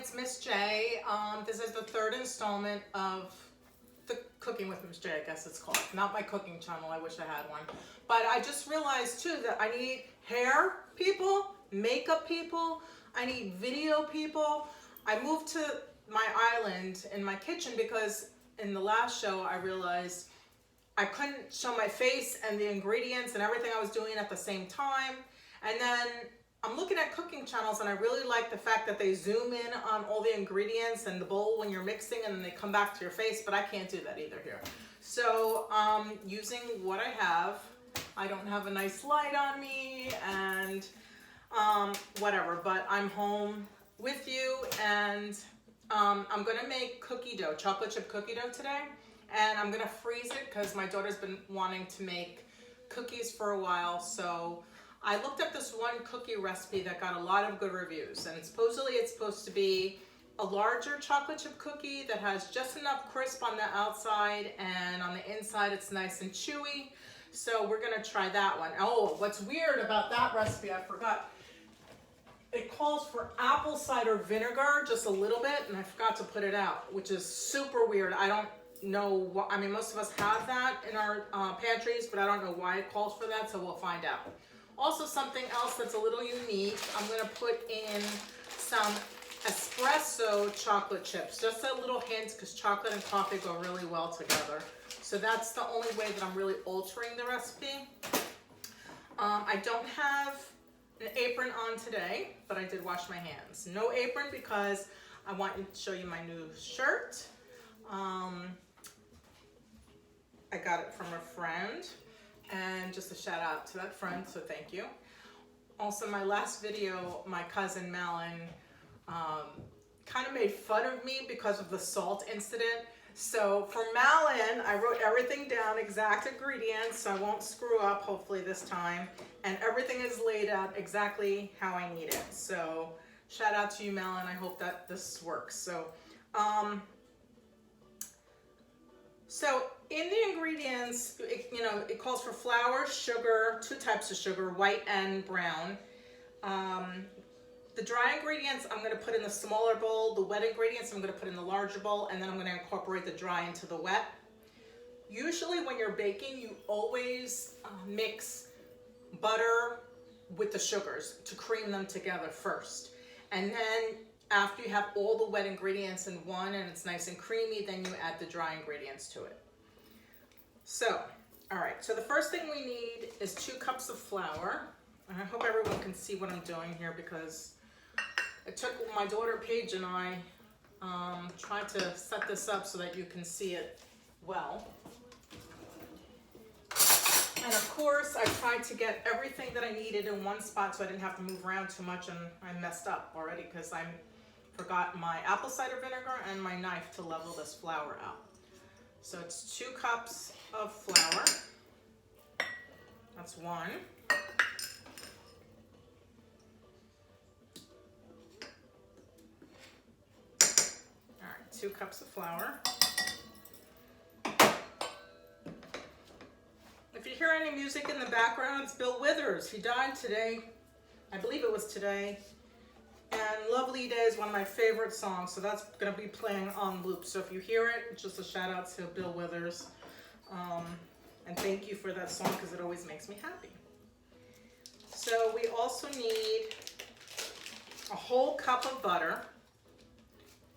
it's Miss J. This is the third installment of the Cooking with Miss J, I guess it's called. Not my cooking channel, I wish I had one. But I just realized too that I need hair people, makeup people, I need video people. I moved to my island in my kitchen because in the last show I realized I couldn't show my face and the ingredients and everything I was doing at the same time. And then I'm looking at cooking channels and I really like the fact that they zoom in on all the ingredients and the bowl when you're mixing and then they come back to your face, but I can't do that either here. So using what I have, I don't have a nice light on me and whatever, but I'm home with you and I'm gonna make cookie dough, chocolate chip cookie dough today. And I'm gonna freeze it because my daughter's been wanting to make cookies for a while. So I looked up this one cookie recipe that got a lot of good reviews, and supposedly it's supposed to be a larger chocolate chip cookie that has just enough crisp on the outside and on the inside it's nice and chewy. So we're gonna try that one. Oh, what's weird about that recipe, I forgot. It calls for apple cider vinegar, just a little bit, and I forgot to put it out, which is super weird. I don't know what, I mean, most of us have that in our pantries, but I don't know why it calls for that, so we'll find out. Also, something else that's a little unique, I'm gonna put in some espresso chocolate chips, just a little hint, because chocolate and coffee go really well together. So that's the only way that I'm really altering the recipe. I don't have an apron on today, but I did wash my hands. No apron because I want to show you my new shirt. I got it from a friend, and just a shout out to that friend, so thank you. Also, my last video, my cousin Malin kind of made fun of me because of the salt incident. So for Malin, I wrote everything down, exact ingredients, so I won't screw up hopefully this time. And everything is laid out exactly how I need it. So shout out to you, Malin. I hope that this works. So in the ingredients, it calls for flour, sugar, 2 types of sugar, white and brown. The dry ingredients I'm going to put in the smaller bowl. The wet ingredients I'm going to put in the larger bowl, and then I'm going to incorporate the dry into the wet. Usually when you're baking, you always mix butter with the sugars to cream them together first. And then after you have all the wet ingredients in one and it's nice and creamy, then you add the dry ingredients to it. So, all right, so the first thing we need is 2 cups of flour. And I hope everyone can see what I'm doing here because it took my daughter Paige and I tried to set this up so that you can see it well. And of course, I tried to get everything that I needed in one spot so I didn't have to move around too much, and I messed up already because I forgot my apple cider vinegar and my knife to level this flour out. So it's 2 cups of flour. That's 1. All right, 2 cups of flour. If you hear any music in the background, it's Bill Withers. He died today. I believe it was today. And Lovely Day is one of my favorite songs, so that's going to be playing on loop. So if you hear it, just a shout out to Bill Withers. And thank you for that song because it always makes me happy. So we also need a whole cup of butter.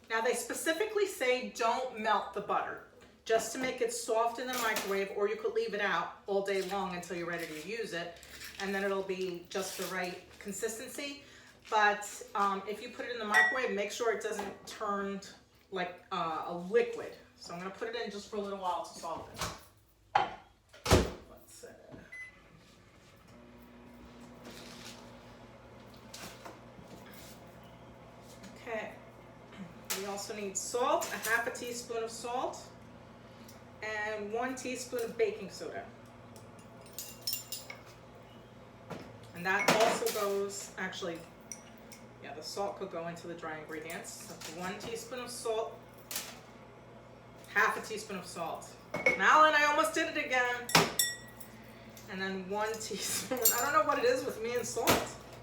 Now they specifically say don't melt the butter, just to make it soft in the microwave, or you could leave it out all day long until you're ready to use it, and then it'll be just the right consistency. But if you put it in the microwave, make sure it doesn't turn like a liquid. So I'm gonna put it in just for a little while to soften it. Let's see. Okay, we also need salt, a half a teaspoon of salt, and 1 teaspoon of baking soda. And that also goes, actually, yeah, the salt could go into the dry ingredients. So 1 teaspoon of salt, half a teaspoon of salt. Malin, I almost did it again. And then 1 teaspoon, I don't know what it is with me and salt.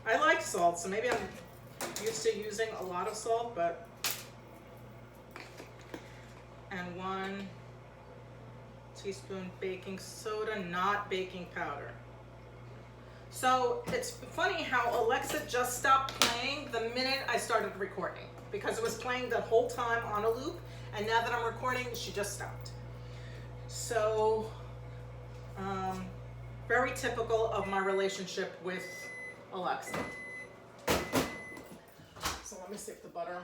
I like salt, so maybe I'm used to using a lot of salt, but and 1 teaspoon baking soda, not baking powder. So it's funny how Alexa just stopped playing the minute I started recording, because it was playing the whole time on a loop, and now that I'm recording, she just stopped. So, very typical of my relationship with Alexa. So let me see if the butter.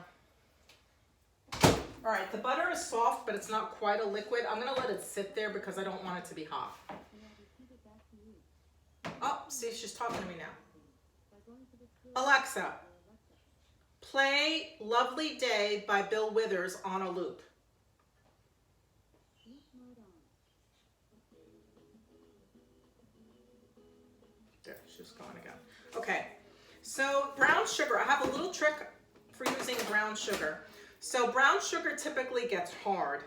All right, the butter is soft, but it's not quite a liquid. I'm gonna let it sit there because I don't want it to be hot. Oh, see, she's talking to me now. Alexa, play Lovely Day by Bill Withers on a loop. There, she's going again. Okay, so brown sugar. I have a little trick for using brown sugar. So brown sugar typically gets hard.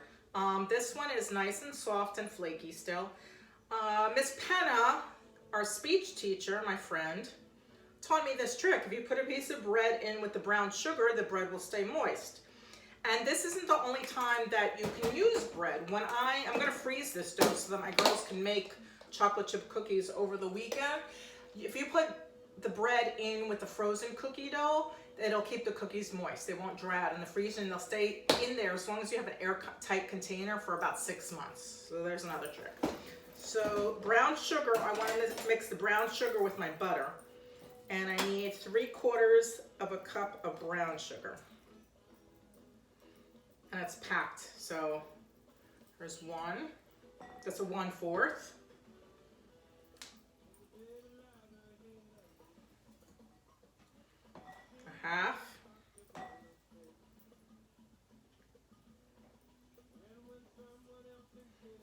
This one is nice and soft and flaky still. Miss Penna, our speech teacher, my friend, taught me this trick. If you put a piece of bread in with the brown sugar, the bread will stay moist. And this isn't the only time that you can use bread. When I'm gonna freeze this dough so that my girls can make chocolate chip cookies over the weekend. If you put the bread in with the frozen cookie dough, it'll keep the cookies moist. They won't dry out in the freezer, and they'll stay in there as long as you have an airtight container for about 6 months. So there's another trick. So brown sugar, I want to mix the brown sugar with my butter. And I need 3/4 of a cup of brown sugar. And it's packed. So there's 1. That's a 1/4. A half.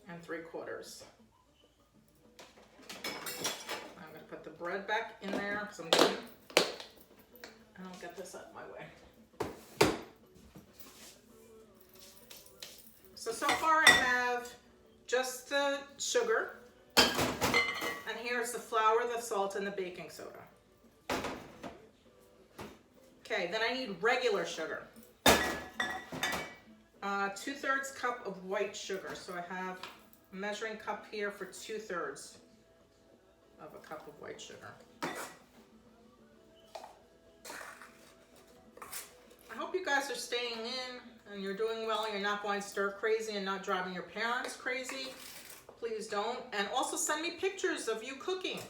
And 3/4. I'm going to put the bread back in there because I'm done. And I'll get this out of my way. So far I have just the sugar. And here's the flour, the salt, and the baking soda. Okay, then I need regular sugar. 2/3 cup of white sugar. So I have a measuring cup here for 2/3 of a cup of white sugar. I hope you guys are staying in and you're doing well and you're not going stir crazy and not driving your parents crazy. Please don't. And also send me pictures of you cooking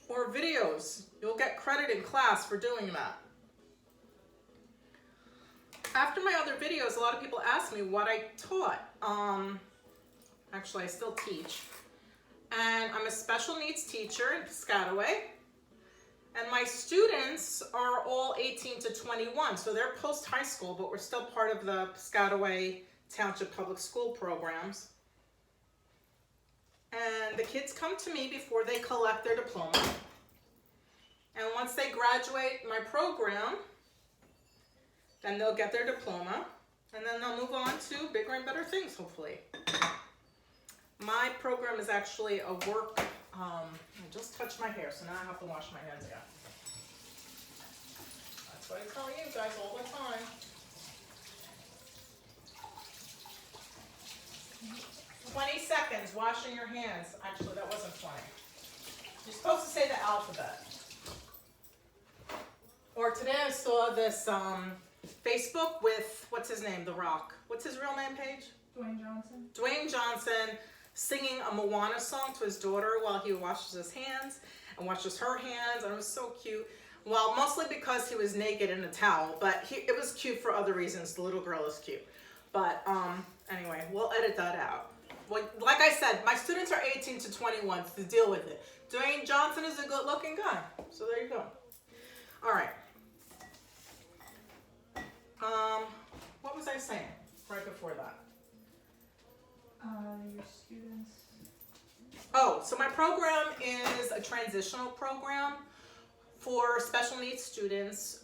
or videos. You'll get credit in class for doing that. After my other videos, a lot of people ask me what I taught. Actually, I still teach. And I'm a special needs teacher in Piscataway. And my students are all 18 to 21. So they're post-high school, but we're still part of the Piscataway Township Public School programs. And the kids come to me before they collect their diploma. And once they graduate my program, then they'll get their diploma. And then they'll move on to bigger and better things, hopefully. My program is actually a work, I just touched my hair, so now I have to wash my hands again. That's what I tell you guys all the time. 20 seconds washing your hands. Actually, that wasn't 20. You're supposed to say the alphabet. Or today I saw this Facebook with, what's his name, The Rock. What's his real name, Paige? Dwayne Johnson. Dwayne Johnson singing a Moana song to his daughter while he washes his hands and washes her hands, and it was so cute. Well, mostly because he was naked in a towel, but it was cute for other reasons. The little girl is cute. But anyway, we'll edit that out. Well, like I said, my students are 18 to 21, to deal with it. Dwayne Johnson is a good-looking guy, so there you go. All right. What was I saying right before that? Your students. Oh, so my program is a transitional program for special needs students.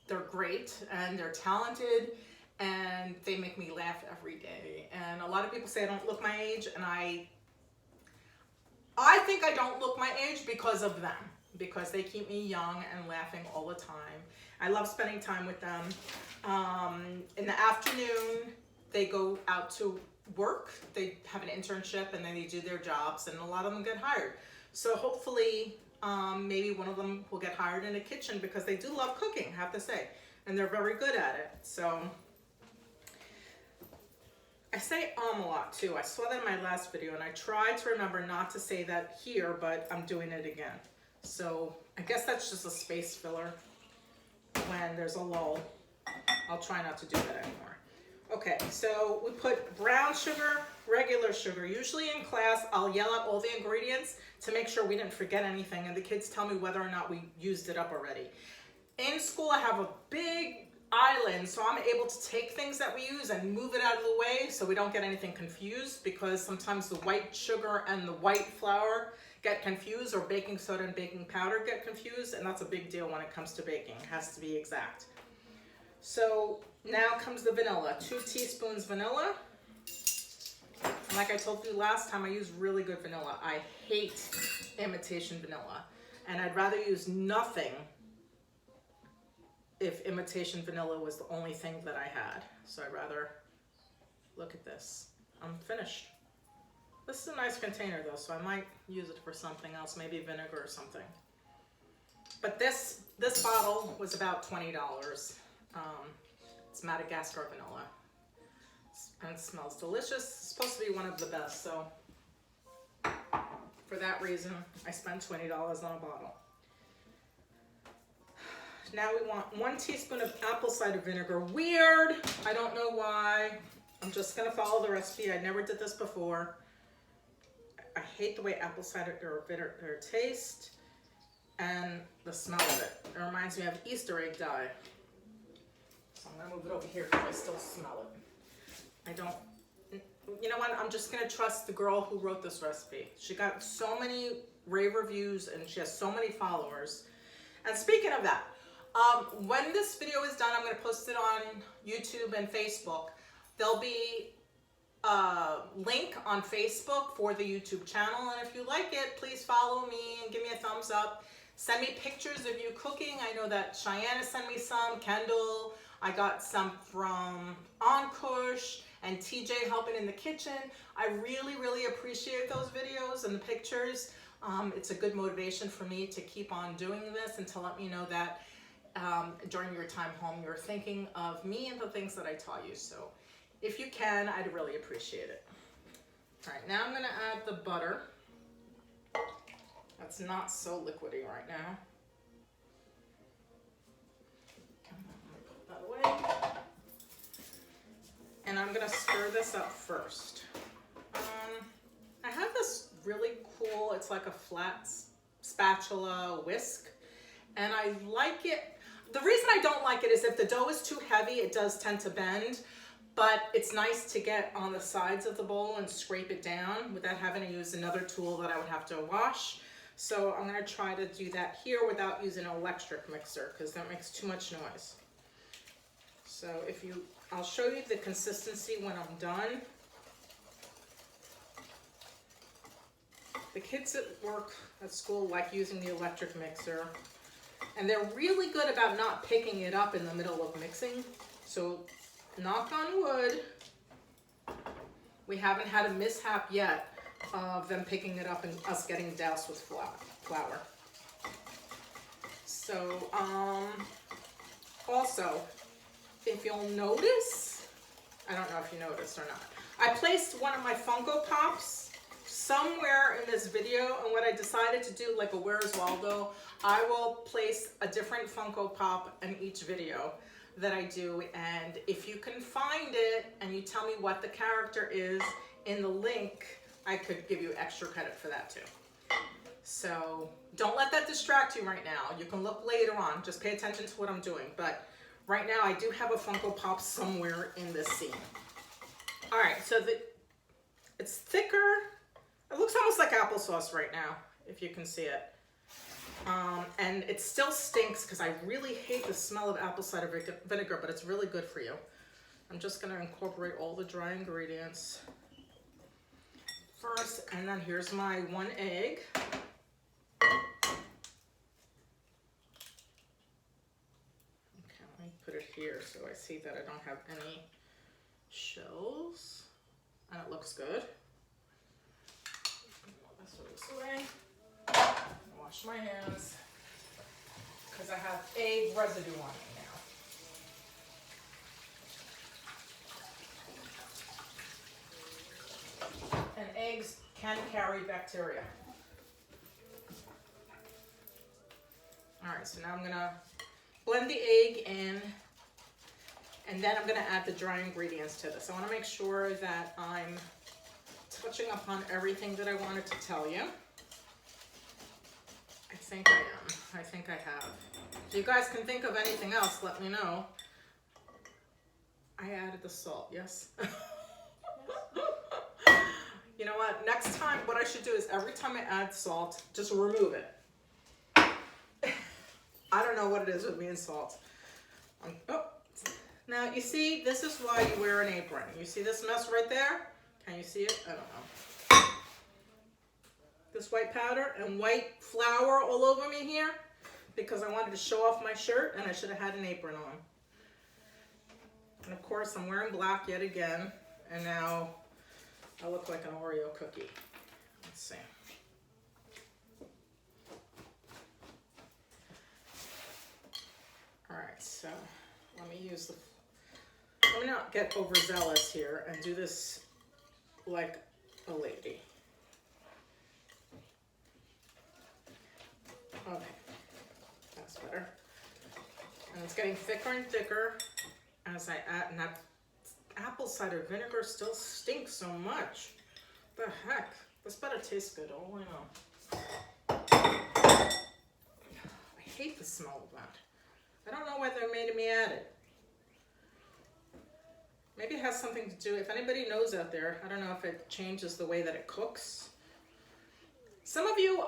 They're great and they're talented and they make me laugh every day. And a lot of people say I don't look my age, and I think I don't look my age because of them, because they keep me young and laughing all the time. I love spending time with them. In the afternoon, they go out to work. They have an internship and then they do their jobs, and a lot of them get hired. So hopefully, maybe one of them will get hired in a kitchen because they do love cooking, I have to say, and they're very good at it. So I say a lot too. I saw that in my last video and I tried to remember not to say that here, but I'm doing it again. So I guess that's just a space filler. When there's a lull, I'll try not to do that anymore. Okay, so we put brown sugar, regular sugar. Usually in class, I'll yell out all the ingredients to make sure we didn't forget anything, and the kids tell me whether or not we used it up already. In school, I have a big island, so I'm able to take things that we use and move it out of the way so we don't get anything confused, because sometimes the white sugar and the white flour get confused, or baking soda and baking powder get confused, and that's a big deal when it comes to baking. It has to be exact. So now comes the vanilla. 2 teaspoons vanilla. And like I told you last time, I use really good vanilla. I hate imitation vanilla, and I'd rather use nothing if imitation vanilla was the only thing that I had. So I'd rather, look at this. I'm finished. This is a nice container though, so I might use it for something else, maybe vinegar or something. But this bottle was about $20. It's Madagascar vanilla. And it smells delicious. It's supposed to be one of the best, so for that reason, I spent $20 on a bottle. Now we want 1 teaspoon of apple cider vinegar. Weird, I don't know why. I'm just gonna follow the recipe. I never did this before. I hate the way apple cider vinegar tastes and the smell of it. It reminds me of Easter egg dye. So I'm gonna move it over here because I still smell it. I don't, you know what? I'm just gonna trust the girl who wrote this recipe. She got so many rave reviews and she has so many followers. And speaking of that, when this video is done, I'm gonna post it on YouTube and Facebook. There'll be a link on Facebook for the YouTube channel, and if you like it, please follow me and give me a thumbs up. Send me pictures of you cooking. I know that Cheyenne sent me some, Kendall. I got some from Ankush and TJ helping in the kitchen. I really, really appreciate those videos and the pictures. It's a good motivation for me to keep on doing this and to let me know that during your time home, you're thinking of me and the things that I taught you. So if you can, I'd really appreciate it. All right, now I'm gonna add the butter. That's not so liquidy right now. Put that away. And I'm gonna stir this up first. I have this really cool, it's like a flat spatula whisk, and I like it. The reason I don't like it is if the dough is too heavy, it does tend to bend. But it's nice to get on the sides of the bowl and scrape it down without having to use another tool that I would have to wash. So I'm gonna try to do that here without using an electric mixer because that makes too much noise. So I'll show you the consistency when I'm done. The kids at work, at school, like using the electric mixer. And they're really good about not picking it up in the middle of mixing. So knock on wood, we haven't had a mishap yet of them picking it up and us getting doused with flour. So, also, if you'll notice, I don't know if you noticed or not, I placed one of my Funko Pops somewhere in this video, and what I decided to do, like a Where's Waldo, I will place a different Funko Pop in each video that I do, and if you can find it and you tell me what the character is in the link, I could give you extra credit for that too. So don't let that distract you right now. You can look later on, just pay attention to what I'm doing. But right now I do have a Funko Pop somewhere in this scene. All right, so it's thicker. It looks almost like applesauce right now, if you can see it. And it still stinks because I really hate the smell of apple cider vinegar, but it's really good for you. I'm just gonna incorporate all the dry ingredients first, and then here's my 1 egg. me put it here so I see that I don't have any shells. And it looks good. This away. Wash my hands because I have egg residue on me now. And eggs can carry bacteria. All right, so now I'm gonna blend the egg in, and then I'm gonna add the dry ingredients to this. I wanna make sure that I'm touching upon everything that I wanted to tell you. I think I am. I think I have. If you guys can think of anything else, let me know. I added the salt, yes? You know what? Next time, what I should do is every time I add salt, just remove it. I don't know what it is with me and salt. Oh. Now, you see, this is why you wear an apron. You see this mess right there? Can you see it? I don't know. This white powder and white flour all over me here because I wanted to show off my shirt and I should have had an apron on. And of course, I'm wearing black yet again. And now I look like an Oreo cookie. Let's see. All right, so let me not get overzealous here and do this like a lady. Okay, that's better. And it's getting thicker and thicker as I add, and that apple cider vinegar still stinks so much. The heck? This better taste good, all I know. I hate the smell of that. I don't know why they made me add it. Maybe it has something to do, if anybody knows out there, I don't know if it changes the way that it cooks. Some of you,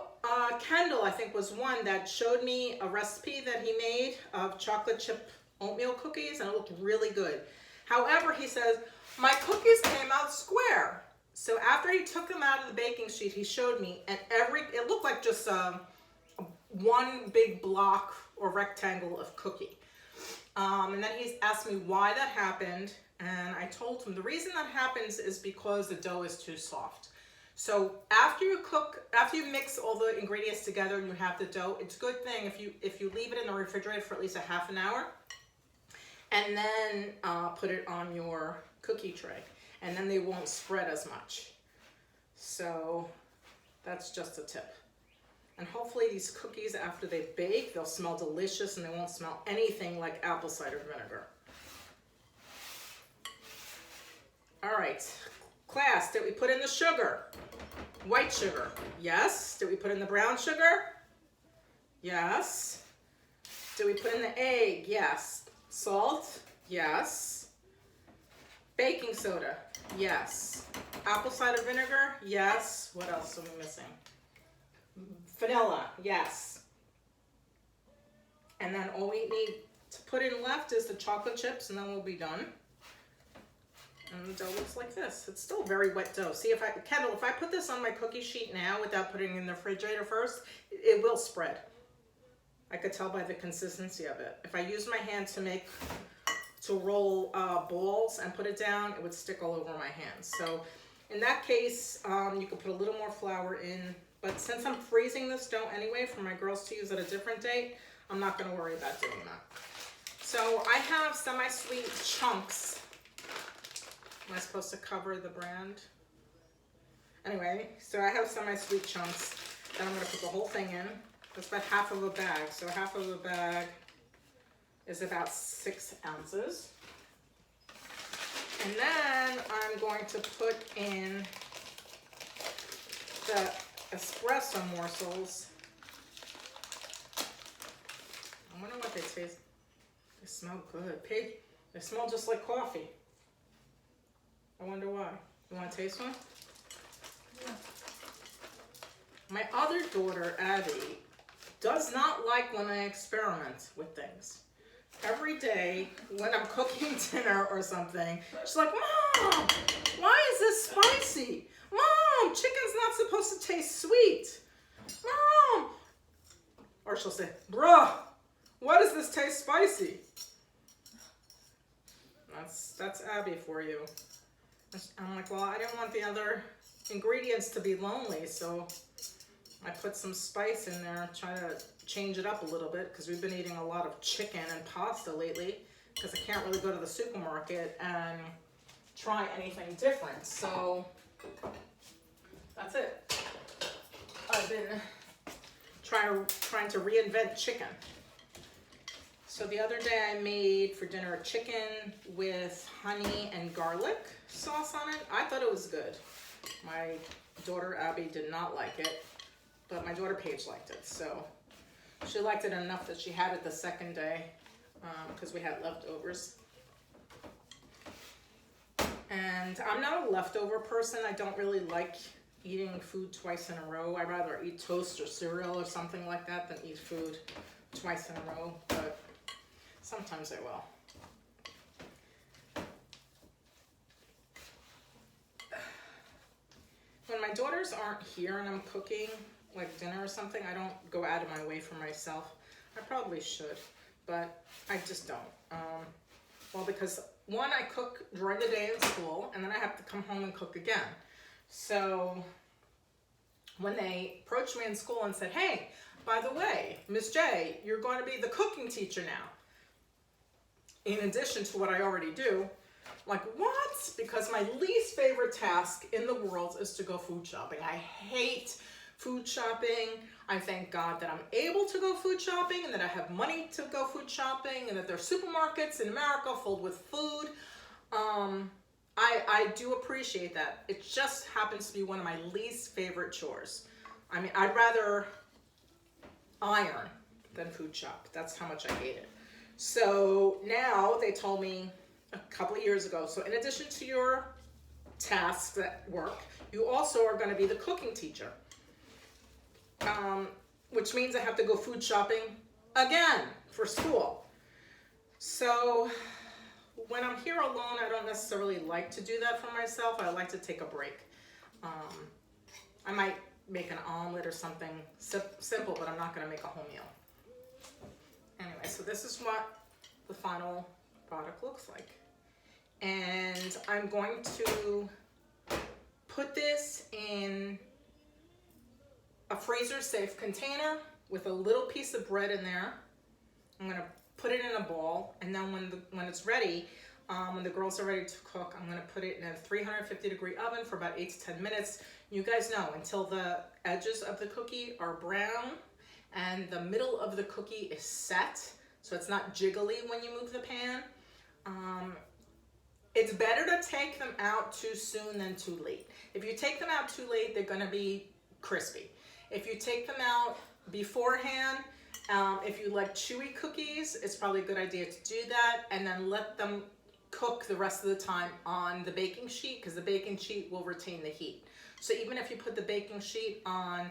Kendall, I think, was one that showed me a recipe that he made of chocolate chip oatmeal cookies, and it looked really good. However, he says, my cookies came out square. So after he took them out of the baking sheet, he showed me, and it looked like just one big block or rectangle of cookie. And then he's asked me why that happened, and I told him the reason that happens is because the dough is too soft. So after you mix all the ingredients together and you have the dough, it's a good thing if you leave it in the refrigerator for at least a half an hour, and then put it on your cookie tray, and then they won't spread as much. So that's just a tip. And hopefully these cookies, after they bake, they'll smell delicious and they won't smell anything like apple cider vinegar. All right, class, did we put in the sugar? White sugar, yes. Did we put in the brown sugar? Yes. Did we put in the egg? Yes. Salt? Yes. Baking soda? Yes. Apple cider vinegar? Yes. What else are we missing? Vanilla? Yes. And then all we need to put in left is the chocolate chips, and then we'll be done. And the dough looks like this. It's still very wet dough. See, Kendall, if I put this on my cookie sheet now without putting it in the refrigerator first, it will spread. I could tell by the consistency of it. If I use my hand to roll balls and put it down, it would stick all over my hands. So in that case, you could put a little more flour in. But since I'm freezing this dough anyway for my girls to use at a different date, I'm not going to worry about doing that. So I have semi-sweet chunks. Am I supposed to cover the brand? Anyway, so I have semi-sweet chunks. Then I'm going to put the whole thing in. That's about half of a bag. So half of a bag is about 6 ounces. And then I'm going to put in the espresso morsels. I wonder what they taste. They smell good. They smell just like coffee. I wonder why. You want to taste one? Yeah. My other daughter, Abby, does not like when I experiment with things. Every day when I'm cooking dinner or something, she's like, Mom, why is this spicy? Mom, chicken's not supposed to taste sweet. Mom. Or she'll say, Bruh, why does this taste spicy? That's Abby for you. I'm like, well, I didn't want the other ingredients to be lonely, so I put some spice in there, try to change it up a little bit, because we've been eating a lot of chicken and pasta lately, because I can't really go to the supermarket and try anything different. So that's it. I've been trying to reinvent chicken. So the other day I made for dinner chicken with honey and garlic sauce on it. I thought it was good. My daughter Abby did not like it, but my daughter Paige liked it. So she liked it enough that she had it the second day because we had leftovers. And I'm not a leftover person. I don't really like eating food twice in a row. I'd rather eat toast or cereal or something like that than eat food twice in a row, but sometimes I will. When my daughters aren't here and I'm cooking like dinner or something, I don't go out of my way for myself. I probably should, but I just don't. Well, because one, I cook during the day in school, and then I have to come home and cook again. So when they approached me in school and said, hey, by the way, Miss J, you're going to be the cooking teacher now, in addition to what I already do. Like, what? Because my least favorite task in the world is to go food shopping. I hate food shopping. I thank God that I'm able to go food shopping and that I have money to go food shopping and that there are supermarkets in America filled with food. I do appreciate that. It just happens to be one of my least favorite chores. I mean, I'd rather iron than food shop. That's how much I hate it. So now they told me a couple of years ago, so in addition to your tasks at work, you also are going to be the cooking teacher. Which means I have to go food shopping again for school. So when I'm here alone, I don't necessarily like to do that for myself. I like to take a break. I might make an omelet or something simple, but I'm not going to make a whole meal. Anyway, so this is what the final product looks like. And I'm going to put this in a freezer safe container with a little piece of bread in there. I'm going to put it in a bowl, and then when it's ready, when the girls are ready to cook, I'm going to put it in a 350 degree oven for about 8 to 10 minutes. You guys know, until the edges of the cookie are brown and the middle of the cookie is set, so it's not jiggly when you move the pan. It's better to take them out too soon than too late. If you take them out too late, they're going to be crispy. If you take them out beforehand, if you like chewy cookies, it's probably a good idea to do that, and then let them cook the rest of the time on the baking sheet, because the baking sheet will retain the heat. So even if you put the baking sheet on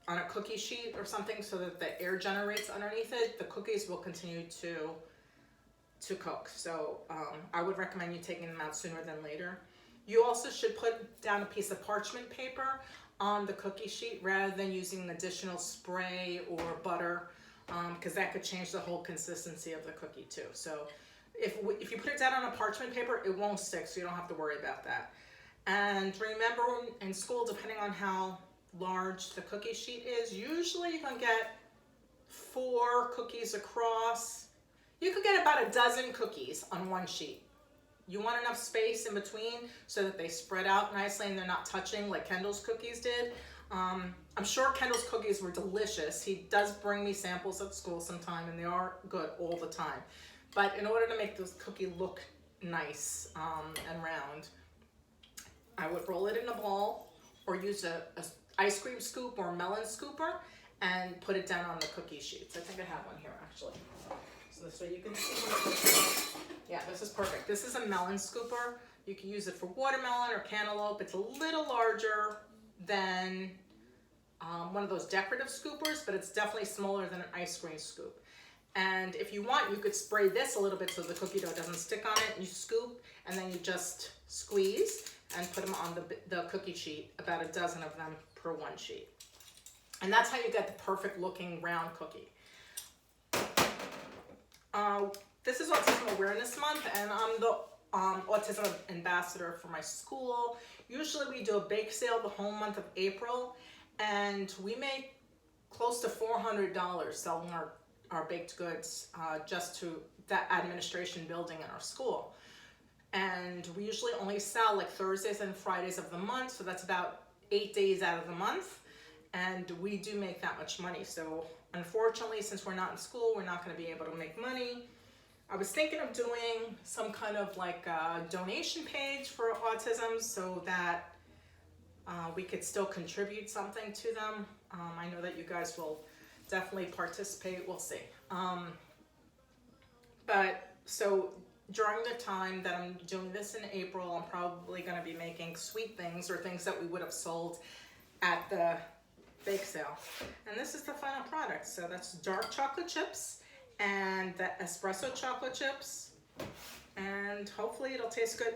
on a cookie sheet or something so that the air generates underneath it, the cookies will continue to cook. So I would recommend you taking them out sooner than later. You also should put down a piece of parchment paper on the cookie sheet rather than using additional spray or butter, because that could change the whole consistency of the cookie too. So if you put it down on a parchment paper, it won't stick, so you don't have to worry about that. And remember, in school, depending on how large the cookie sheet is, usually you can get 4 cookies across. You could get about a dozen cookies on one sheet. You want enough space in between so that they spread out nicely and they're not touching like Kendall's cookies did. I'm sure Kendall's cookies were delicious. He does bring me samples at school sometime, and they are good all the time. But in order to make this cookie look nice and round, I would roll it in a ball or use a ice cream scoop or melon scooper and put it down on the cookie sheets. I think I have one here actually. So this way you can see. Yeah, this is perfect. This is a melon scooper. You can use it for watermelon or cantaloupe. It's a little larger than one of those decorative scoopers, but it's definitely smaller than an ice cream scoop. And if you want, you could spray this a little bit so the cookie dough doesn't stick on it. You scoop, and then you just squeeze and put them on the cookie sheet, about a dozen of them per one sheet. And that's how you get the perfect looking round cookie. This this is Autism Awareness Month, and I'm the autism ambassador for my school. Usually we do a bake sale the whole month of April, and we make close to $400 selling our baked goods just to that administration building in our school. And we usually only sell like Thursdays and Fridays of the month, so that's about 8 days out of the month, and we do make that much money. So unfortunately, since we're not in school, we're not going to be able to make money. I was thinking of doing some kind of like a donation page for autism so that we could still contribute something to them. I know that you guys will definitely participate. We'll see. But so during the time that I'm doing this in April, I'm probably going to be making sweet things or things that we would have sold at the bake sale. And this is the final product. So that's dark chocolate chips and the espresso chocolate chips. And hopefully it'll taste good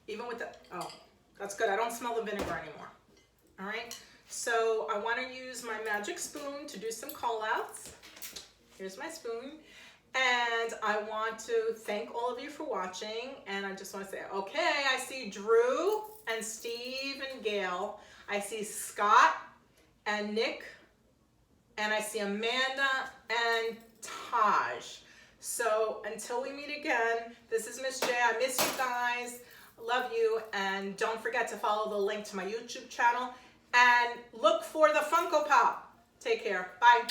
even with the, oh, that's good. I don't smell the vinegar anymore. All right. So I want to use my magic spoon to do some call outs. Here's my spoon. And I want to thank all of you for watching. And I just want to say, okay, I see Drew and Steve and Gail. I see Scott and Nick. And I see Amanda and Taj. So until we meet again, this is Miss J. I miss you guys. Love you. And don't forget to follow the link to my YouTube channel. And look for the Funko Pop. Take care. Bye.